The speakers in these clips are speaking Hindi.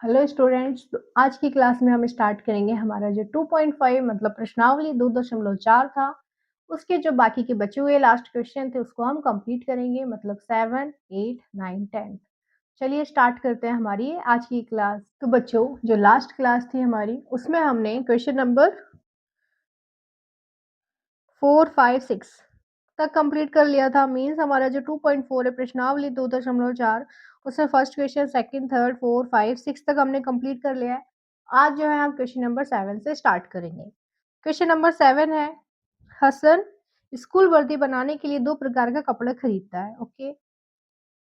हेलो स्टूडेंट्स, तो आज की क्लास में हम स्टार्ट करेंगे हमारा जो 2.5 मतलब प्रश्नावली 2.4 था, उसके जो बाकी के बचे हुए लास्ट क्वेश्चन थे उसको हम कंप्लीट करेंगे मतलब 7, 8, 9, 10। चलिए स्टार्ट करते हैं हमारी आज की क्लास। तो बच्चों, जो लास्ट क्लास थी हमारी उसमें हमने क्वेश्चन नंबर 4, 5, 6 तक कंप्लीट कर लिया था। मीन्स हमारा जो 2.4 है प्रश्नावली 2.4 उसमें फर्स्ट क्वेश्चन, सेकंड, थर्ड, 4, 5, 6 तक हमने कंप्लीट कर लिया है। आज जो है हम क्वेश्चन नंबर 7 से स्टार्ट करेंगे। क्वेश्चन नंबर 7 है, हसन स्कूल वर्दी बनाने के लिए 2 प्रकार का कपड़ा खरीदता है। ओके,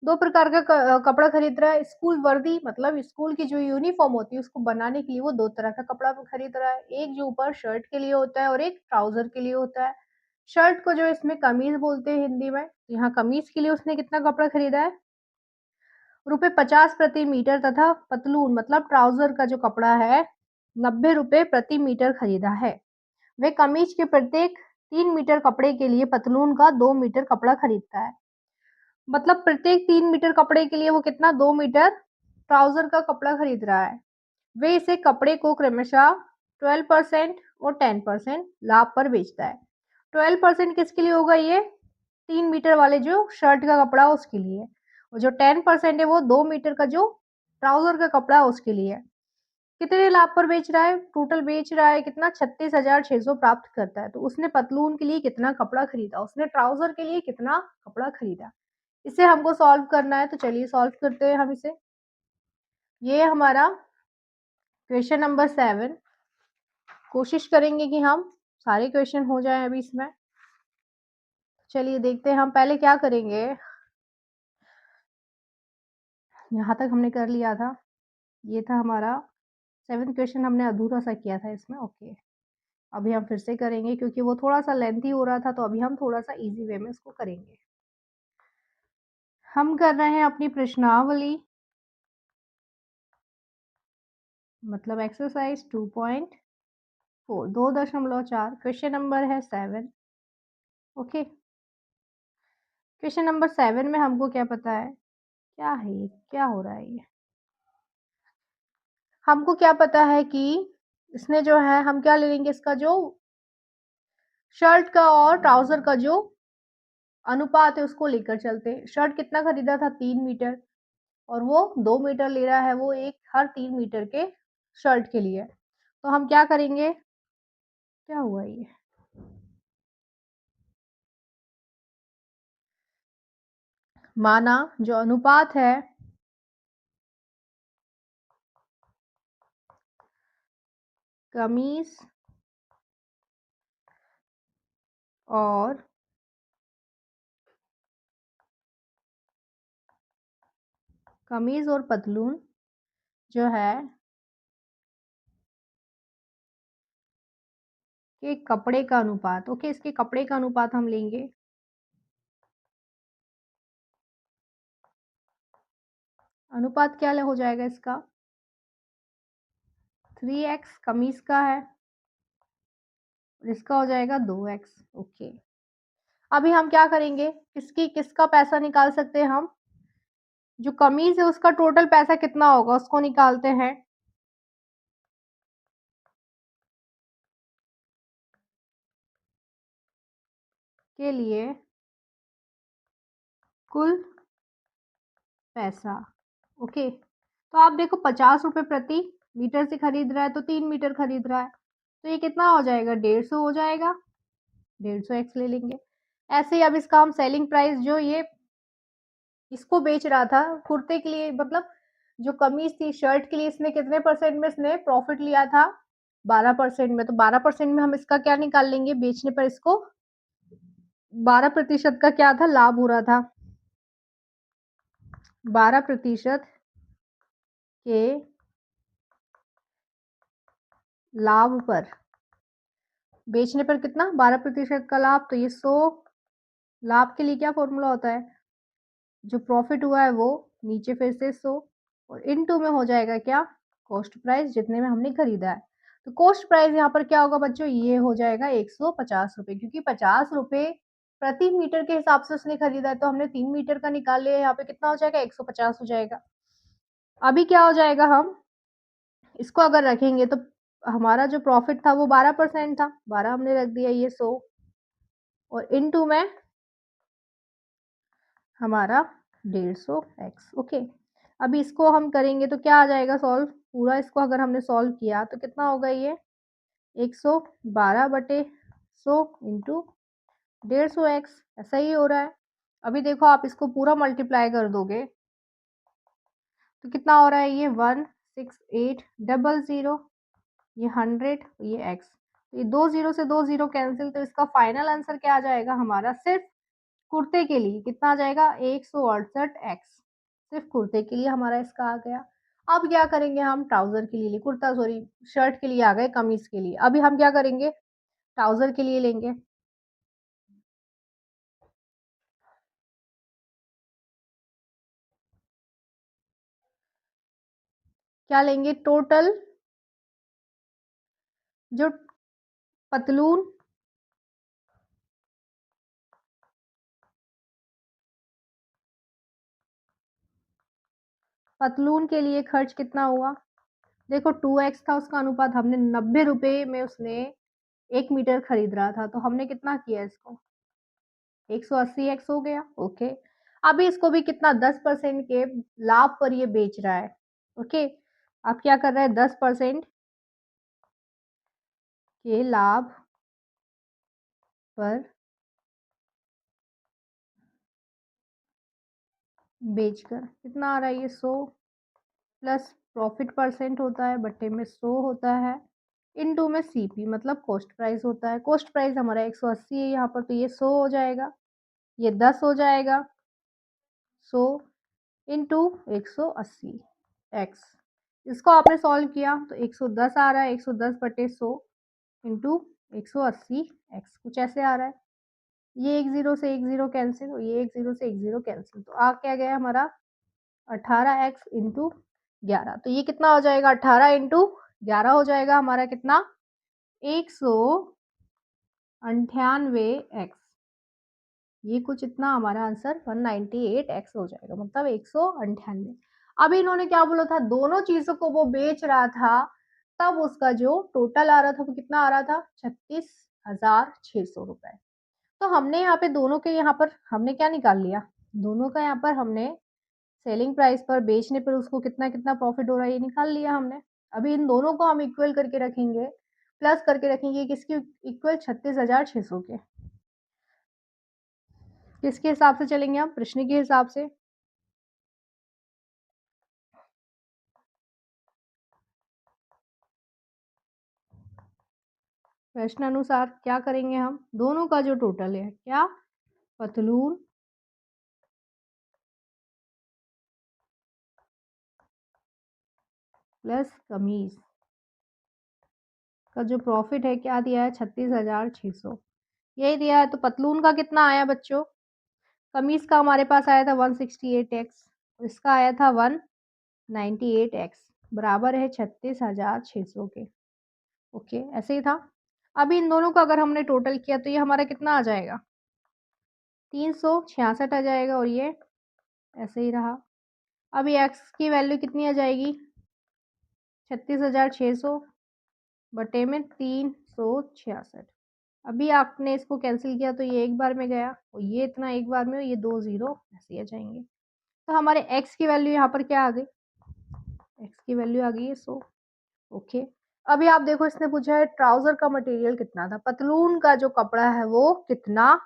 2 प्रकार का कपड़ा खरीद रहा है। स्कूल वर्दी मतलब स्कूल की जो यूनिफ़ॉर्म होती है उसको बनाने के लिए वो 2 तरह का कपड़ा खरीद रहा है। एक जो ऊपर शर्ट के लिए होता है और एक ट्राउज़र के लिए होता है। शर्ट को जो इसमें कमीज़ बोलते हैं हिंदी में, तो यहाँ कमीज़ के लिए उसने कितना कपड़ा खरीदा है? रुपए 50 प्रति मीटर, तथा पतलून मतलब ट्राउज़र का जो कपड़ा है 90 रुपए प्रति मीटर खरीदा है। वह कमीज के प्रत्येक 3 मीटर कपड़े के लिए पतलून का 2 मीटर कपड़ा खरीदता है। मतलब प्रत्येक 3 मीटर कपड़े के लिए वो कितना 2 मीटर ट्राउज़र का कपड़ा खरीद रहा है। वे इसे कपड़े को क्रमशः 12% और 10% लाभ पर बेचता है। 12% किसके लिए होगा ये? 3 मीटर वाले जो शर्ट का कपड़ा है उसके लिए। और जो 10% है वो 2 मीटर का जो ट्राउज़र का कपड़ा है उसके लिए है। कितने लाभ पर बेच रहा है? टोटल बेच रहा है कितना? 36,600 प्राप्त करता है। तो उसने पतलून के लिए कितना कपड़ा खरीदा? उसने ट्राउज़र के लिए कितना कपड़ा खरीदा? इसे हमको सॉल्व करना है, तो चलिए सॉल्व करते हैं हम इसे। ये हमारा क्वेश्चन नंबर 7। कोशिश करेंगे कि हम सारे क्वेश्चन हो जाएँ अभी इसमें। चलिए देखते हैं हम पहले क्या करेंगे। यहाँ तक हमने कर लिया था। ये था हमारा 7th क्वेश्चन, हमने अधूरा-सा किया था इसमें। ओके, अभी हम फिर से करेंगे क्योंकि वो थोड़ा-सा लेंथी हो रहा था, तो अभी हम थोड़ा-सा ईज़ी वे में इसको करेंगे। हम कर रहे हैं अपनी प्रश्नावली मतलब एक्सरसाइज़ 2.4 2.4 क्वेश्चन नंबर है 7। ओके, क्वेश्चन नंबर 7 में हमको क्या पता है? क्या है ये? क्या हो रहा है ये? हमको क्या पता है कि इसने जो है हम क्या ले लेंगे, इसका जो शर्ट का और ट्राउज़र का जो अनुपात है उसको लेकर चलते हैं। शर्ट कितना खरीदा था? 3 मीटर, और वो 2 मीटर ले रहा है वो एक हर 3 मीटर के शर्ट के लिए। तो हम क्या करेंगे? क्या हुआ ये? माना जो अनुपात है कमीज और पतलून जो है कि कपड़े का अनुपात। ओके, इसके कपड़े का अनुपात हम लेंगे। अनुपात क्या हो जाएगा इसका? 3x कमीज का है और इसका हो जाएगा 2x। ओके, अभी हम क्या करेंगे? किसका पैसा निकाल सकते हैं हम? जो कमीज है उसका टोटल पैसा कितना होगा उसको निकालते हैं। के लिए कुल पैसा। ओके, तो आप देखो 50 रुपए प्रति मीटर से खरीद रहा है तो 3 मीटर खरीद रहा है, तो ये कितना हो जाएगा? 150 हो जाएगा। 150 एक्स ले लेंगे। ऐसे ही अब इसका हम सेलिंग प्राइस जो ये इसको बेच रहा था कुर्ते के लिए मतलब जो कमीज थी शर्ट के लिए, इसने कितने परसेंट में इसने प्रॉफिट लिया था? 12% में। तो 12% में हम इसका क्या निकाल लेंगे? बेचने पर इसको 12% का क्या था? लाभ हो रहा था। 12% के लाभ पर बेचने पर कितना? 12% का लाभ। तो ये 100 लाभ के लिए क्या फॉर्मूला होता है? जो प्रॉफिट हुआ है वो नीचे फिर से 100 और इनटू में हो जाएगा क्या? कॉस्ट प्राइस, जितने में हमने खरीदा है। तो कॉस्ट प्राइस यहाँ पर क्या होगा बच्चों? ये हो जाएगा 150 रुपए, क्योंकि 50 रुपए प्रति मीटर के हिसाब से उसने खरीदा है, तो हमने 3 मीटर का निकाल लिया। यहाँ पे कितना हो जाएगा? 150 हो जाएगा। अभी क्या हो जाएगा हम इसको अगर रखेंगे तो हमारा जो प्रॉफ़िट था वो 12% था, 12 हमने रख दिया ये 100 और इनटू में हमारा 150 एक्स ओके। अभी इसको हम करेंगे तो क्या आ जाएगा सॉल्व? पूरा इसको अगर हमने सॉल्व किया तो कितना होगा ये 112 बटे 100 इंटू 150 एक्स ऐसा ही हो रहा है। अभी देखो आप इसको पूरा मल्टीप्लाई कर दोगे तो कितना हो रहा है ये 16800 ये 100 ये एक्स ये 2 ज़ीरो से 2 ज़ीरो कैंसिल तो इसका फाइनल आंसर क्या आ जाएगा हमारा सिर्फ कुर्ते के लिए कितना आ जाएगा 168 एक्स सिर्फ कुर्ते के लिए हमारा इसका आ गया। अब क्या करेंगे हम ट्राउजर के लिए कुर्ता सॉरी शर्ट के लिए आ गए कमीज के लिए अभी हम क्या करेंगे ट्राउजर के लिए लेंगे क्या लेंगे टोटल जो पतलून पतलून के लिए खर्च कितना हुआ देखो 2x था उसका अनुपात हमने 90 रुपए में उसने 1 मीटर खरीद रहा था तो हमने कितना किया इसको 180 एक्स हो गया ओके। अभी इसको भी कितना 10% के लाभ पर ये बेच रहा है ओके। अब क्या कर रहा है 10% के लाभ पर बेचकर कितना आ रहा है ये 100 प्लस प्रॉफिट परसेंट होता है बट्टे में 100 होता है इनटू में सीपी मतलब कॉस्ट प्राइस होता है कॉस्ट प्राइस हमारा 180 है यहाँ पर तो ये 100 हो जाएगा ये 10 हो जाएगा 100 इंटू 180 एक्स इसको आपने सॉल्व किया तो 110 आ रहा है 110 बटे 100 इंटू 180 एक्स कुछ ऐसे आ रहा है ये एक जीरो से एक जीरो कैंसिल और ये एक जीरो से एक जीरो कैंसिल तो आ क्या गया हमारा 18 एक्स इंटू 11 तो ये कितना हो जाएगा 18 इंटू 11 हो जाएगा हमारा कितना 198 एक्स ये कुछ इतना हमारा आंसर 198 एक्स हो जाएगा मतलब 198। अब इन्होंने क्या बोला था दोनों चीजों को वो बेच रहा था तब उसका जो टोटल आ रहा था वो कितना आ रहा था 36,600 रुपए। तो हमने यहाँ पे दोनों के यहाँ पर हमने क्या निकाल लिया दोनों का यहाँ पर हमने सेलिंग प्राइस पर बेचने पर उसको कितना कितना प्रॉफिट हो रहा है ये निकाल लिया हमने। अभी इन दोनों को हम इक्वल करके रखेंगे प्लस करके रखेंगे किसके इक्वल 36,600 के किसके हिसाब से चलेंगे हम प्रश्न के हिसाब से प्रश्न अनुसार क्या करेंगे हम दोनों का जो टोटल है क्या पतलून प्लस कमीज का जो प्रॉफिट है क्या दिया है 36,600 यही दिया है तो पतलून का कितना आया बच्चों कमीज का हमारे पास आया था 168 एक्स इसका आया था 198 एक्स बराबर है 36,600 के ओके ऐसे ही था। अभी इन दोनों का अगर हमने टोटल किया तो ये हमारा कितना आ जाएगा 366 आ जाएगा और ये ऐसे ही रहा। अभी एक्स की वैल्यू कितनी आ जाएगी 36,600 बटे में 366। अभी आपने इसको कैंसिल किया तो ये एक बार में गया और ये इतना एक बार में ये 2 ज़ीरो ऐसे आ जाएंगे। तो हमारे एक्स की वैल्यू यहाँ पर क्या आ गई एक्स की वैल्यू आ गई है 100 ओके। अभी आप देखो इसने पूछा है ट्राउजर का मटेरियल कितना था पतलून का जो कपड़ा है वो कितना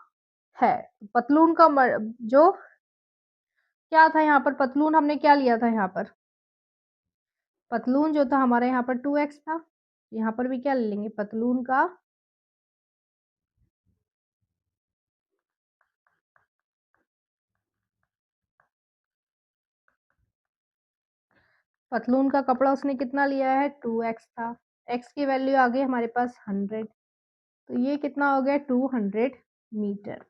है पतलून का जो क्या था यहाँ पर पतलून हमने क्या लिया था यहाँ पर पतलून जो था हमारे यहाँ पर 2x था यहाँ पर भी क्या ले लेंगे पतलून का पतलून का कपड़ा उसने कितना लिया है 2x था x की वैल्यू आ गई हमारे पास 100 तो ये कितना हो गया 200 मीटर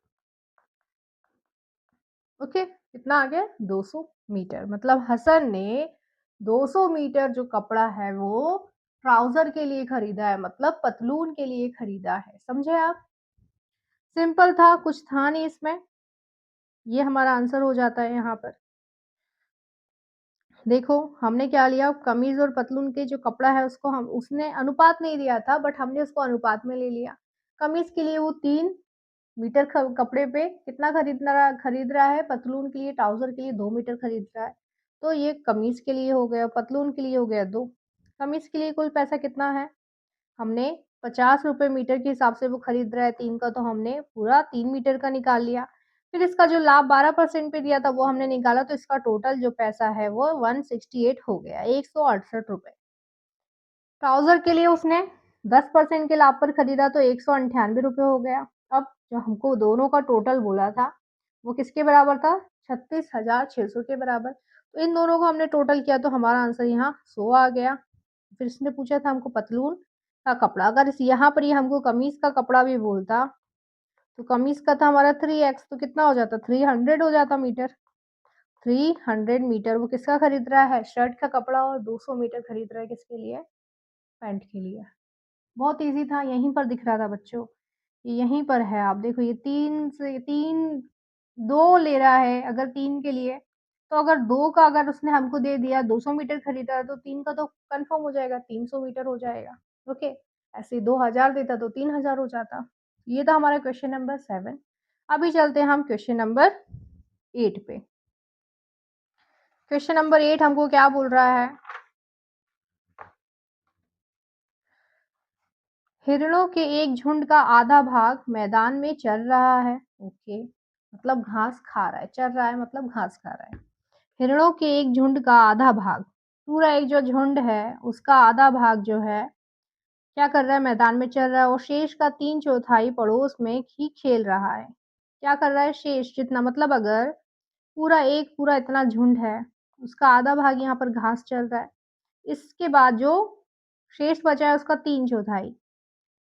ओके कितना आ गया 200 मीटर मतलब हसन ने 200 मीटर जो कपड़ा है वो ट्राउजर के लिए खरीदा है मतलब पतलून के लिए खरीदा है समझे आप सिंपल था कुछ था नहीं इसमें ये हमारा आंसर हो जाता है यहाँ पर देखो, हमने क्या लिया कमीज़ और पतलून के जो कपड़ा है उसको हम उसने अनुपात नहीं दिया था बट हमने उसको अनुपात में ले लिया। कमीज़ के लिए वो 3 मीटर ख कपड़े पे कितना खरीद रहा है, पतलून के लिए ट्राउज़र के लिए 2 मीटर खरीद रहा है। तो ये कमीज़ के लिए हो गया, पतलून के लिए हो गया 2। कमीज़ के लिए कुल पैसा कितना है? हमने ₹50 मीटर के हिसाब से वो खरीद रहा है 3 का, तो हमने पूरा 3 मीटर का निकाल लिया। फिर इसका जो लाभ 12% पे दिया था वो हमने निकाला, तो इसका टोटल जो पैसा है वो 168 हो गया, ₹168। ट्राउज़र के लिए उसने 10% के लाभ पर खरीदा तो ₹198 हो गया। अब जो हमको दोनों का टोटल बोला था, वो किसके बराबर था? 36,600 के बराबर। तो इन दोनों को हमने टोटल किया तो हमारा आंसर यहाँ 100 आ गया। फिर इसने पूछा था हमको पतलून का कपड़ा, अगर इस यहाँ पर ये हमको कमीज़ का कपड़ा भी बोलता, तो कमीज़ का था हमारा 3x तो कितना हो जाता? 300 हो जाता मीटर। 300 मीटर वो किसका खरीद रहा है? शर्ट का कपड़ा और 200 मीटर खरीद रहा है किसके लिए? पैंट के लिए। बहुत ईज़ी था, यहीं पर दिख रहा था बच्चों। ये यहीं पर है, आप देखो ये 3 से 3 2 ले रहा है अगर 3 के लिए, तो अगर 2 का अगर उसने हमको दे दिया 200 मीटर खरीदा है तो 3 का तो कन्फर्म हो जाएगा, 300 मीटर हो जाएगा, ओके। ऐसे ही 2000 देता तो 3000 हो जाता। ये था हमारा क्वेश्चन नंबर 7। अभी चलते हैं हम क्वेश्चन नंबर 8 पे। क्वेश्चन नंबर 8 हमको क्या बोल रहा है? हिरणों के एक झुंड का आधा भाग मैदान में चर रहा है। ओके, मतलब घास खा रहा है, चर रहा है मतलब घास खा रहा है। हिरणों के एक झुंड का आधा भाग, पूरा एक जो झुंड है उसका आधा भाग जो है क्या कर रहा है? मैदान में चल रहा है और शेष का 3/4 पड़ोस में ही खेल रहा है। क्या कर रहा है? शेष जितना मतलब अगर पूरा इतना झुंड है, उसका आधा भाग यहाँ पर घास चल रहा है। इसके बाद जो शेष बचा है उसका 3/4,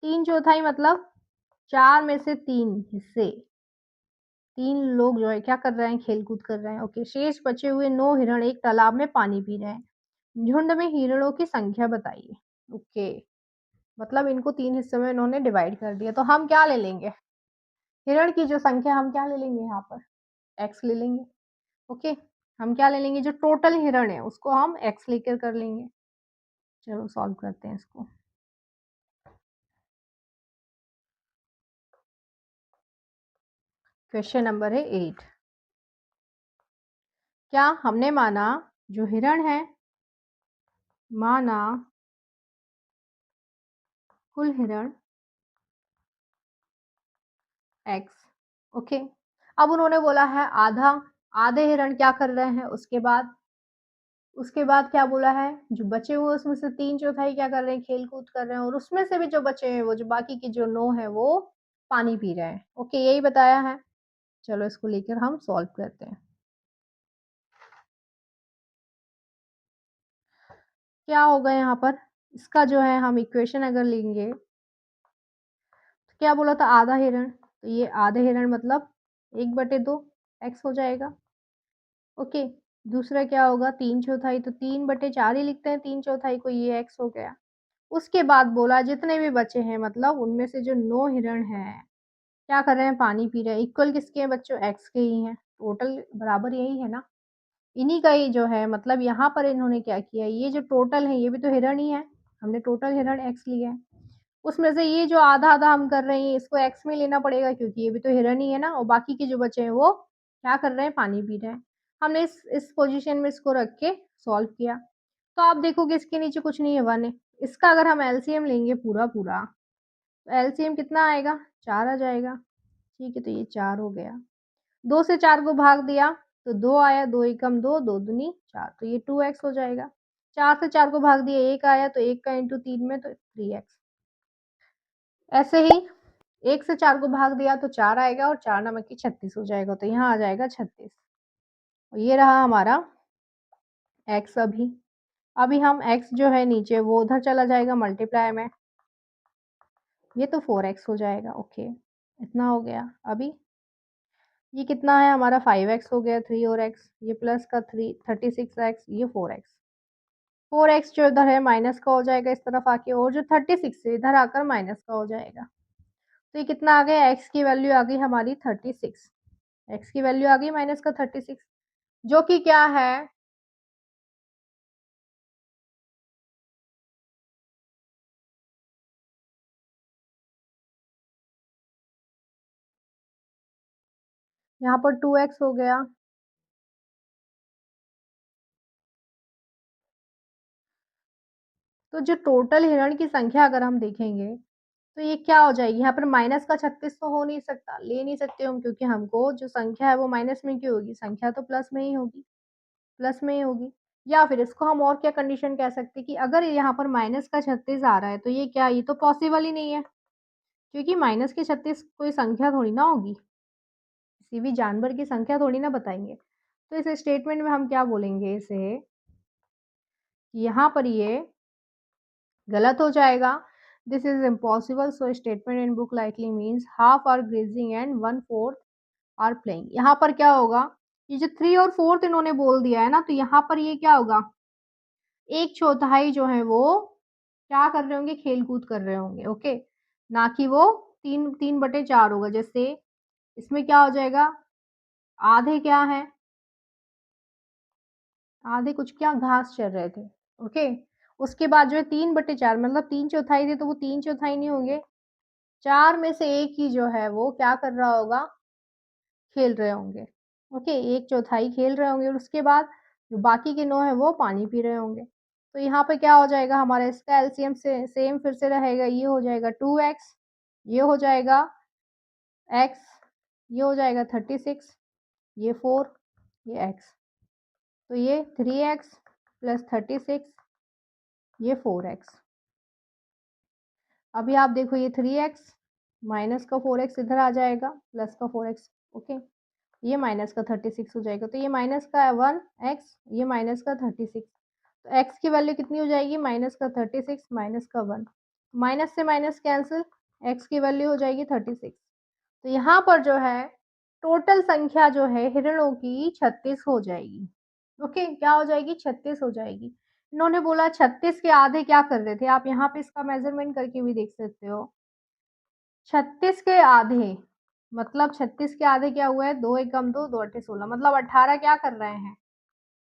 3/4 मतलब 4 में से 3 हिस्से, 3 लोग जो है क्या कर रहे हैं? खेल-कूद कर रहे हैं। ओके, शेष बचे हुए 9 हिरण एक तालाब में पानी पी रहे हैं। झुंड में हिरणों की संख्या बताइए। ओके, मतलब इनको 3 हिस्सों में इन्होंने डिवाइड कर दिया। तो हम क्या ले लेंगे? हिरण की जो संख्या हम क्या ले लेंगे यहाँ पर? एक्स ले लेंगे। ओके, हम क्या ले लेंगे? जो टोटल हिरण है उसको हम एक्स लेकर कर लेंगे। चलो सॉल्व करते हैं इसको। क्वेश्चन नंबर है 8। क्या हमने माना जो हिरण है, माना कुल हिरण एक्स। ओके, अब उन्होंने बोला है आधे हिरण क्या कर रहे हैं? उसके बाद क्या बोला है? जो बचे हुए उसमें से 3/4 क्या कर रहे हैं? खेल-कूद कर रहे हैं और उसमें से भी जो बचे हैं वो जो बाकी के जो 9 हैं वो पानी पी रहे हैं। ओके, यही बताया है। चलो इसको लेकर हम सॉल्व करते हैं। क्या होगा यहाँ पर? इसका जो है हम इक्वेशन अगर लेंगे, तो क्या बोला था? आधा हिरण, तो ये आधे हिरण मतलब 1/2 एक्स हो जाएगा। ओके, दूसरा क्या होगा? 3/4 तो 3/4 ही लिखते हैं 3/4 को, ये एक्स हो गया। उसके बाद बोला जितने भी बचे हैं मतलब उनमें से जो 9 हिरण हैं, क्या कर रहे हैं? पानी पी रहे हैं। इक्वल किसके हैं बच्चों? एक्स के ही हैं। टोटल बराबर यही है ना? इन्हीं का ही जो है मतलब यहाँ पर इन्होंने क्या किया, ये जो टोटल है ये भी तो हिरण ही है। हमने टोटल हिरण एक्स लिया है। उसमें से ये जो आधा-आधा हम कर रहे हैं इसको एक्स में लेना पड़ेगा क्योंकि ये भी तो हिरन ही है ना और बाकी के जो बचे हैं वो क्या कर रहे हैं? पानी पी रहे हैं। हमने इस पोज़ीशन में इसको रख के सॉल्व किया। तो आप देखोगे इसके नीचे कुछ नहीं है 1 है। इसका अगर हम एलसीएम लेंगे पूरा-पूरा, तो एलसीएम कितना आएगा? 4 आ जाएगा। ठीक है, तो ये 4 हो गया। 2 से 4 को भाग दिया तो 2 आया, 2 एकम 2, 2 दूनी 4 तो ये 2x हो जाएगा। 4 से 4 को भाग दिया 1 आया तो 1 का इंटू 3 में तो 3x। ऐसे ही 1 से 4 को भाग दिया तो 4 आएगा और 4 नमक की 36 हो जाएगा, तो यहाँ आ जाएगा 36। और ये रहा हमारा x अभी। अभी हम x जो है नीचे वो उधर चला जाएगा मल्टीप्लाई में, ये तो 4x हो जाएगा, ओके। इतना हो गया। अभी ये कितना है हमारा 5x हो गया, 3 और x, ये प्लस का 3 36x, ये 4x। 4x जो इधर है माइनस का हो जाएगा इस तरफ आके और जो 36 है इधर आकर माइनस का हो जाएगा। तो ये कितना आ गया? x की वैल्यू आ गई हमारी 36। x की वैल्यू आ गई माइनस का 36 जो कि क्या है? यहाँ पर 2x हो गया। तो जो टोटल हिरण की संख्या अगर हम देखेंगे, तो ये क्या हो जाएगी? यहाँ पर माइनस का 36 तो हो नहीं सकता, ले नहीं सकते हम, क्योंकि हमको जो संख्या है वो माइनस में क्यों होगी? संख्या तो प्लस में ही होगी, प्लस में ही होगी। या फिर इसको हम और क्या कंडीशन कह सकते हैं कि अगर यहाँ पर माइनस का 36 आ रहा है, तो ये क्या, ये तो पॉसिबल ही नहीं है, क्योंकि माइनस के 36 कोई संख्या थोड़ी ना होगी, किसी भी जानवर की संख्या थोड़ी ना बताएँगे। तो इस स्टेटमेंट में हम क्या बोलेंगे इसे, यहाँ पर ये गलत हो जाएगा। This is impossible, so statement in book likely means half are grazing and one fourth are playing. यहाँ पर क्या होगा, ये जो थ्री और फोर्थ इन्होंने बोल दिया है ना, तो यहाँ पर ये क्या होगा, एक चौथाई जो है वो क्या कर रहे होंगे, खेल कूद कर रहे होंगे। ओके, ना कि वो तीन तीन बटे चार होगा। जैसे इसमें क्या हो जाएगा, आधे क्या है, आधे कुछ क्या घास चर रहे थे। ओके, उसके बाद जो है तीन बटे चार, मतलब तीन चौथाई थे, तो वो तीन चौथाई नहीं होंगे, चार में से एक ही जो है वो क्या कर रहा होगा, खेल रहे होंगे। ओके, एक चौथाई खेल रहे होंगे और उसके बाद जो बाकी के नौ है वो पानी पी रहे होंगे। तो यहाँ पे क्या हो जाएगा हमारा, इसका एलसीएम से सेम फिर से रहेगा, ये हो जाएगा 2x, ये हो जाएगा x, ये हो जाएगा 36, ये 4, ये x, तो ये 3x प्लस 36, ये 4x। अभी आप देखो ये 3x माइनस का 4x इधर आ जाएगा, प्लस का 4x। ओके, ये माइनस का 36 हो जाएगा, तो ये माइनस का 1x, ये माइनस का 36, तो x की वैल्यू कितनी हो जाएगी, माइनस का 36 माइनस का 1, माइनस से माइनस कैंसिल, x की वैल्यू हो जाएगी 36। तो यहाँ पर जो है टोटल संख्या जो है हिरणों की 36 हो जाएगी। ओके, क्या हो जाएगी, 36 हो जाएगी। इन्होंने बोला 36 के आधे क्या कर रहे थे, आप यहाँ पे इसका मेजरमेंट करके भी देख सकते हो। 36 के आधे मतलब 36 के आधे क्या हुआ है, दो एकम दो, दो अट्ठे 16, मतलब 18 क्या कर रहे हैं,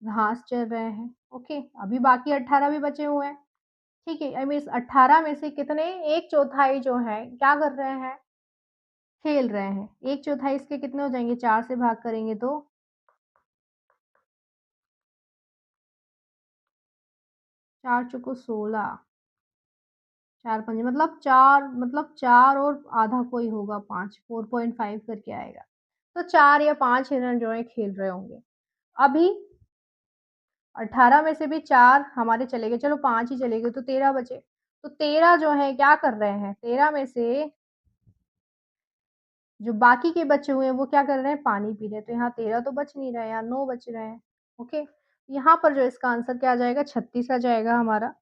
घास चर रहे हैं। ओके, अभी बाकी 18 भी बचे हुए हैं। ठीक है, अब इस 18 में से कितने, एक चौथाई जो है क्या कर रहे हैं, खेल रहे हैं। एक चौथाई इसके कितने हो जाएंगे, चार से भाग करेंगे तो चार चौको 16, चार पंजे मतलब चार और आधा कोई होगा, पांच, 4.5 करके आएगा। तो चार या पांच हिरण जो है खेल रहे होंगे। अभी 18 में से भी चार हमारे चले गए, चलो पांच ही चले गए, तो 13 बचे। तो 13 जो है क्या कर रहे हैं, 13 में से जो बाकी के बचे हुए हैं वो क्या कर रहे हैं, पानी पी रहे हैं। तो यहाँ 13 तो बच नहीं रहे हैं, यहाँ 9 बच रहे हैं। ओके, यहाँ पर जो इसका आंसर क्या आ जाएगा, 36 आ जाएगा हमारा।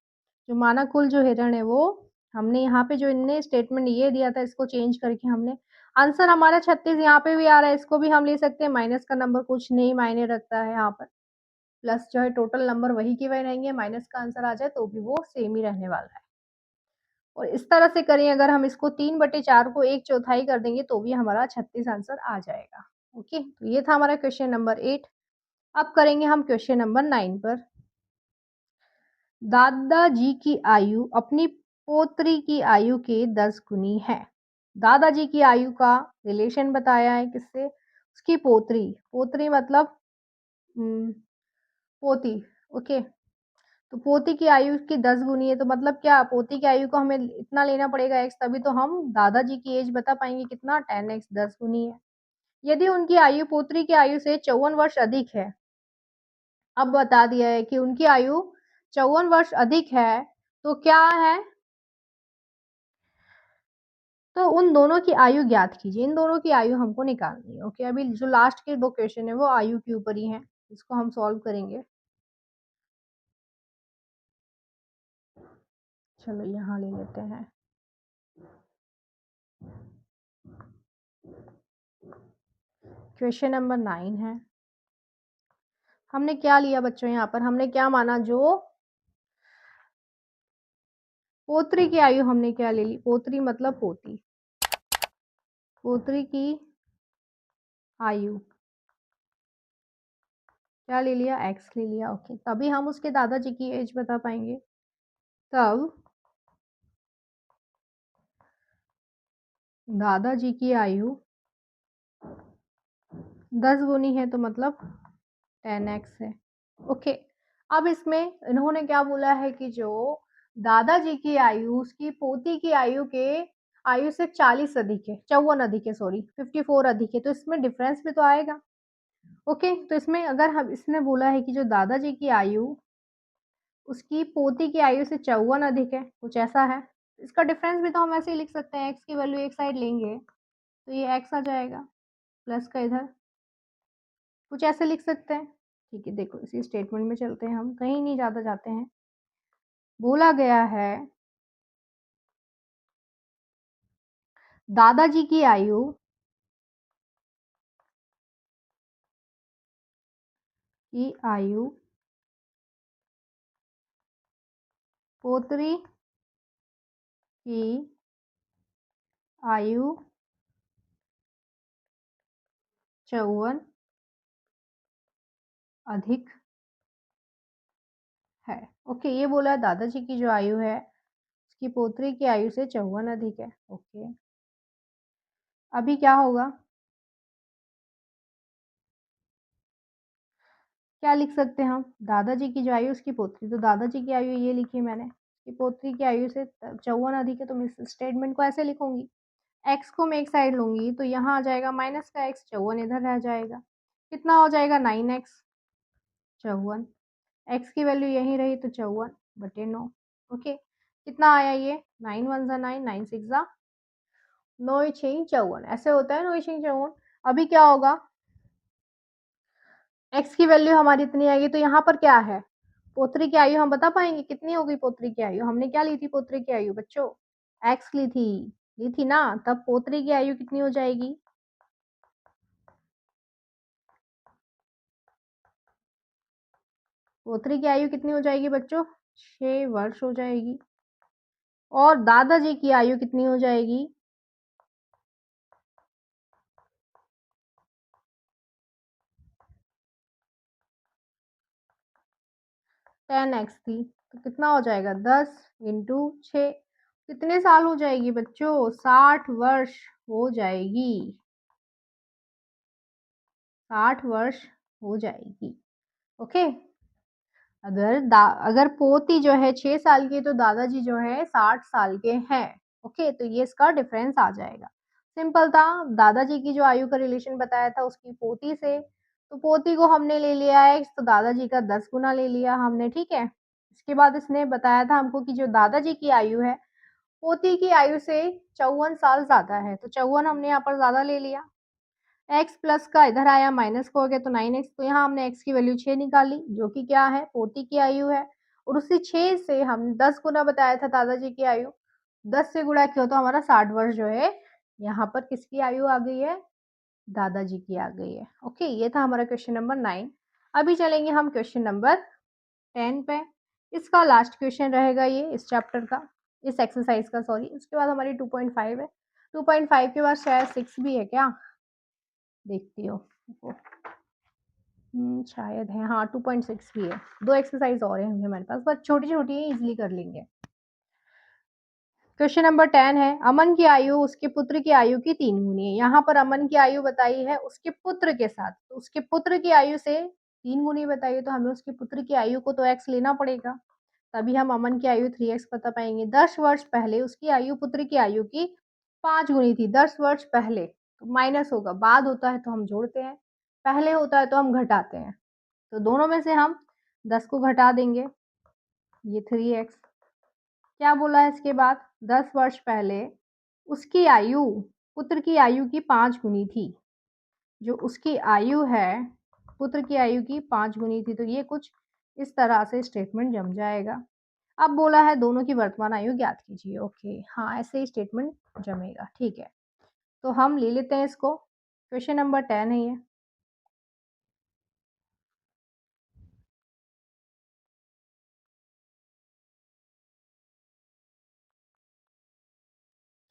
जो माना कुल जो हिरण है वो, हमने यहाँ पे जो इनने स्टेटमेंट ये दिया था इसको चेंज करके हमने आंसर हमारा 36 यहाँ पे भी आ रहा है, इसको भी हम ले सकते हैं। माइनस का नंबर कुछ नहीं मायने रखता है यहाँ पर, प्लस जो है टोटल नंबर वही के वही रहेंगे, माइनस का आंसर आ जाए तो भी वो सेम ही रहने वाला है। और इस तरह से करें अगर हम इसको 3/4 को एक चौथाई कर देंगे तो भी हमारा 36 आंसर आ जाएगा। ओके, तो ये था हमारा क्वेश्चन नंबर 8। अब करेंगे हम क्वेश्चन नंबर 9 पर। दादाजी की आयु अपनी पोत्री की आयु के 10 गुनी है। दादाजी की आयु का रिलेशन बताया है किससे, उसकी पोत्री, पोत्री मतलब पोती। ओके, तो पोती की आयु की 10 गुनी है, तो मतलब क्या, पोती की आयु को हमें इतना लेना पड़ेगा x, तभी तो हम दादाजी की एज बता पाएंगे, कितना, 10x, 10 गुनी है। यदि उनकी आयु पोत्री की आयु से 54 वर्ष अधिक है, अब बता दिया है कि उनकी आयु 54 वर्ष अधिक है, तो क्या है, तो उन दोनों की आयु ज्ञात कीजिए। इन दोनों की आयु हमको निकालनी है। ओके, अभी जो लास्ट के दो क्वेश्चन है वो आयु के ऊपर ही है, इसको हम सॉल्व करेंगे। चलो यहाँ ले लेते हैं। क्वेश्चन नंबर 9 है। हमने क्या लिया बच्चों, यहाँ पर हमने क्या माना, जो पोत्री की आयु हमने क्या ले ली, पोत्री मतलब पोती, पोत्री की आयु क्या ले लिया, x ले लिया। ओके, तभी हम उसके दादाजी की एज बता पाएंगे। तब दादाजी की आयु 10 गुनी है तो मतलब 10x है। ओके, अब इसमें इन्होंने क्या बोला है कि जो दादाजी की आयु उसकी पोती की आयु से 40 अधिक है, 54 अधिक है, सॉरी 54 अधिक है, तो इसमें डिफरेंस भी तो आएगा। ओके, तो इसमें अगर हम इसने बोला है कि जो दादाजी की आयु उसकी पोती की आयु से 54 अधिक है, कुछ ऐसा है। इसका डिफरेंस भी तो हम ऐसे ही लिख सकते हैं, x की वैल्यू एक साइड लेंगे तो ये x आ जाएगा, प्लस का इधर कुछ ऐसे लिख सकते हैं। ठीक है, देखो इसी स्टेटमेंट में चलते हैं, हम कहीं नहीं ज़्यादा जाते हैं। बोला गया है दादाजी की आयु पोत्री की आयु 54 अधिक है। ओके, ये बोला है दादाजी की जो आयु है उसकी पोत्री की आयु से 54 अधिक है। ओके, अभी क्या होगा, क्या लिख सकते हैं हम, दादाजी की जो आयु उसकी पोत्री, तो दादाजी की आयु ये लिखी मैंने, उसकी पोत्री की आयु से 54 अधिक है, तो मैं इस स्टेटमेंट को ऐसे लिखूंगी। x को मैं एक साइड लूंगी तो यहाँ आ जाएगा माइनस का x, 54 इधर रह जाएगा, कितना हो जाएगा 9x, 54, x की वैल्यू यही रही तो 54/9। ओके, कितना आया ये, 9 1 जा 9, 9 6 जा 9 6 54, ऐसे होता है 9 6 54। अभी क्या होगा, x की वैल्यू हमारी इतनी आएगी तो यहाँ पर क्या है, पोत्री की आयु हम बता पाएंगे कितनी होगी, पोत्री की आयु हमने क्या ली थी, पोत्री की आयु बच्चों x ली थी ना, तब पोत्री की आयु कितनी हो जाएगी, पोत्री की आयु कितनी हो जाएगी बच्चों, 6 वर्ष हो जाएगी। और दादाजी की आयु कितनी हो जाएगी, 10x थी, तो कितना हो जाएगा 10 इंटू 6, कितने साल हो जाएगी बच्चों, 60 वर्ष हो जाएगी, 60 वर्ष हो जाएगी। ओके, अगर पोती जो है 6 साल की तो दादाजी जो है 60 साल के हैं। ओके, तो ये इसका डिफरेंस आ जाएगा, सिंपल था। दादाजी की जो आयु का रिलेशन बताया था उसकी पोती से, तो पोती को हमने ले लिया है तो दादाजी का 10 गुना ले लिया हमने, ठीक है। इसके बाद इसने बताया था हमको कि जो दादाजी की आयु है पोती की आयु से 54 साल ज्यादा है, तो 54 हमने यहाँ पर ज्यादा ले लिया, x प्लस का इधर आया माइनस को हो गया तो 9x, तो यहाँ हमने x की वैल्यू 6 निकाली जो कि क्या है, पोती की आयु है, और उसी 6 से हम 10 गुना बताया था दादाजी की आयु, 10 से गुणा किया तो हमारा 60 वर्ष जो है यहाँ पर किसकी आयु आ गई है, दादाजी की आ गई है। ओके, ये था हमारा क्वेश्चन नंबर 9। अभी चलेंगे हम क्वेश्चन नंबर 10 पे, इसका लास्ट क्वेश्चन रहेगा ये इस चैप्टर का, इस एक्सरसाइज का, सॉरी। उसके बाद हमारी 2.5 है, 2.5 के बाद शायद 6 भी है क्या, देखती हो, शायद है, हाँ 2.6 भी है, 2 एक्सरसाइज और है हमारे पास, बस छोटी छोटी है, इजिली कर लेंगे। क्वेश्चन नंबर 10 है, अमन की आयु उसके पुत्र की आयु की 3 गुनी है। यहाँ पर अमन की आयु बताई है उसके पुत्र के साथ, तो उसके पुत्र की आयु से 3 गुनी बताई है, तो हमें उसके पुत्र की आयु को तो x लेना पड़ेगा, तभी हम अमन की आयु 3x बता पाएंगे। 10 वर्ष पहले उसकी आयु पुत्र की आयु की 5 गुनी थी, 10 वर्ष पहले, तो माइनस होगा, बाद होता है तो हम जोड़ते हैं, पहले होता है तो हम घटाते हैं, तो दोनों में से हम 10 को घटा देंगे, ये 3x। क्या बोला है इसके बाद, 10 वर्ष पहले उसकी आयु पुत्र की आयु की 5 गुनी थी, जो उसकी आयु है पुत्र की आयु की 5 गुनी थी, तो ये कुछ इस तरह से स्टेटमेंट जम जाएगा। अब बोला है दोनों की वर्तमान आयु ज्ञात कीजिए। ओके, हाँ ऐसे ही स्टेटमेंट जमेगा, ठीक है। तो हम ले लेते हैं इसको, क्वेश्चन नंबर 10 है ये।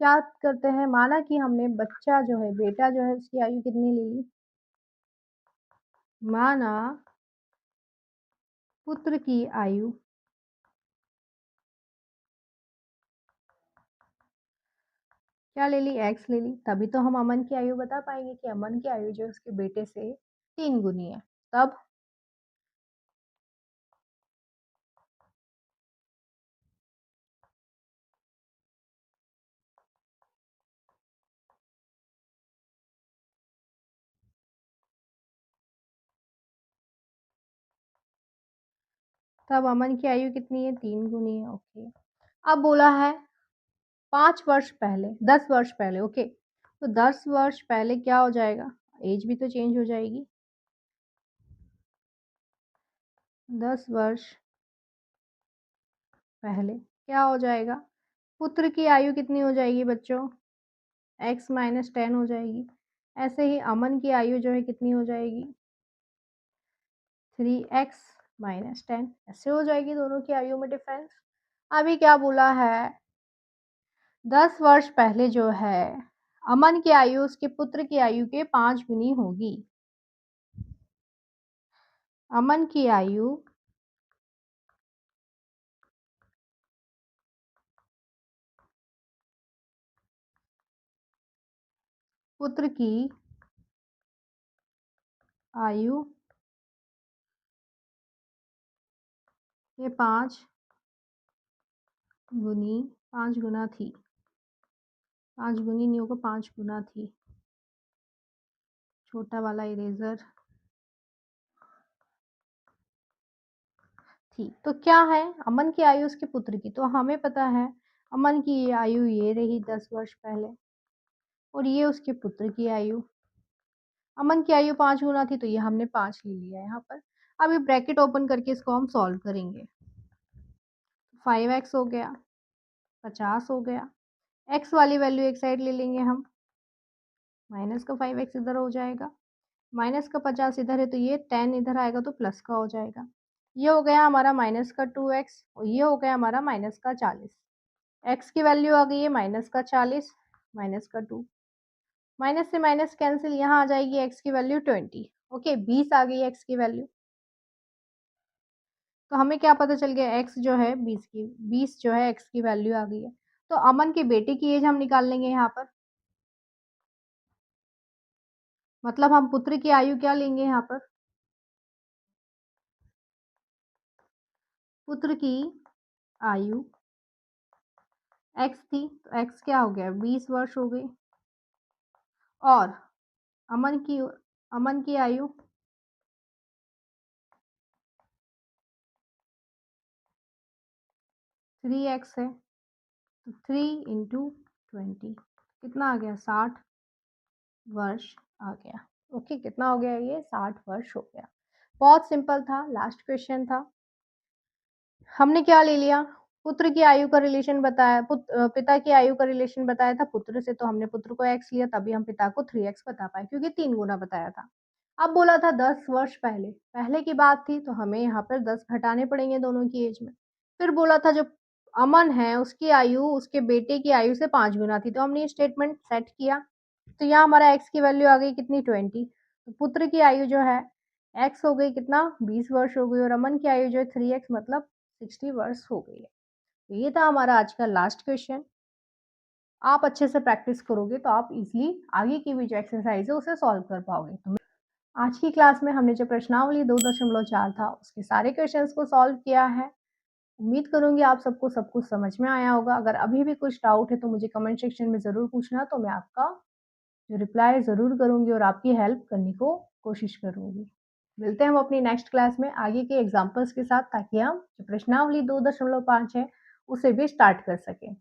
क्या करते हैं, माना कि हमने बच्चा जो है, बेटा जो है, उसकी आयु कितनी ले ली, माना पुत्र की आयु क्या ले ली? एक्स ले ली, तभी तो हम अमन की आयु बता पाएँगे कि अमन की आयु जो है उसके बेटे से 3 गुनी है। तब अमन की आयु कितनी है? 3 गुनी है, ओके। अब बोला है 5 वर्ष पहले, 10 वर्ष पहले, ओके। तो 10 वर्ष पहले क्या हो जाएगा? ऐज भी तो चेंज हो जाएगी। 10 वर्ष पहले क्या हो जाएगा? पुत्र की आयु कितनी हो जाएगी बच्चों? x माइनस 10 हो जाएगी। ऐसे ही अमन की आयु जो है कितनी हो जाएगी? 3x माइनस 10 ऐसे हो जाएगी दोनों की आयु में डिफरेंस। अभी क्या बोला है? 10 वर्ष पहले जो है अमन की आयु उसके पुत्र की आयु के 5 गुनी होगी। अमन की आयु पुत्र की आयु के 5 गुनी 5 गुना थी। 5 गुनी नहीं होगा, 5 गुना थी। छोटा वाला इरेज़र थी। तो क्या है? अमन की आयु उसके पुत्र की, तो हमें पता है अमन की ये आयु ये रही 10 वर्ष पहले और ये उसके पुत्र की आयु। अमन की आयु 5 गुना थी तो ये हमने 5 ले लिया यहाँ पर। अभी ब्रैकेट ओपन करके इसको हम सॉल्व करेंगे। 5x हो गया, 50 हो गया। x वाली वैल्यू एक साइड ले लेंगे हम, माइनस का 5x इधर हो जाएगा, माइनस का 50 इधर है तो ये 10 इधर आएगा तो प्लस का हो जाएगा। ये हो गया हमारा माइनस का 2x और ये हो गया हमारा माइनस का 40। x की वैल्यू आ गई है माइनस का 40, माइनस का 2। माइनस से माइनस कैंसिल, यहाँ आ जाएगी x की वैल्यू 20। ओके, 20 आ गई x की वैल्यू। तो हमें क्या पता चल गया? x जो है 20 जो है x की वैल्यू आ गई है। तो अमन के बेटे की एज हम निकाल लेंगे यहाँ पर। मतलब हम पुत्र की आयु क्या लेंगे यहाँ पर? पुत्र की आयु x थी तो x क्या हो गया? 20 वर्ष हो गई। और अमन की आयु 3x है तो 3 इंटू 20 कितना आ गया? 60 वर्ष आ गया। ओके, कितना हो गया? ये 60 वर्ष हो गया। बहुत सिंपल था, लास्ट क्वेश्चन था। हमने क्या ले लिया? पुत्र की आयु का रिलेशन बताया, पिता की आयु का रिलेशन बताया था पुत्र से, तो हमने पुत्र को x लिया तभी हम पिता को 3x बता पाए क्योंकि 3 गुना बताया था। अब बोला था 10 वर्ष पहले, पहले की बात थी तो हमें यहाँ पर 10 घटाने पड़ेंगे दोनों की एज में। फिर बोला था जो अमन है उसकी आयु उसके बेटे की आयु से 5 गुना थी, तो हमने ये स्टेटमेंट सेट किया। तो यहाँ हमारा x की वैल्यू आ गई कितनी? 20। तो पुत्र की आयु जो है x हो गई कितना? 20 वर्ष हो गई और अमन की आयु जो है 3x मतलब 60 वर्ष हो गई है। तो ये था हमारा आज का लास्ट क्वेश्चन। आप अच्छे से प्रैक्टिस करोगे तो आप इज़िली आगे की भी जो एक्सरसाइज़ है उसे सॉल्व कर पाओगे। तो आज की क्लास में हमने जो प्रश्नावली 2.4 था उसके सारे क्वेश्चंस को सॉल्व किया है। उम्मीद करूँगी आप सबको सब कुछ समझ में आया होगा। अगर अभी भी कुछ डाउट है तो मुझे कमेंट सेक्शन में ज़रूर पूछना, तो मैं आपका जो रिप्लाई ज़रूर करूँगी और आपकी हेल्प करने को कोशिश करूँगी। मिलते हैं हम अपनी नेक्स्ट क्लास में आगे के एग्ज़ाम्पल्स के साथ, ताकि हम जो प्रश्नावली 2.5 है उसे भी स्टार्ट कर सकें।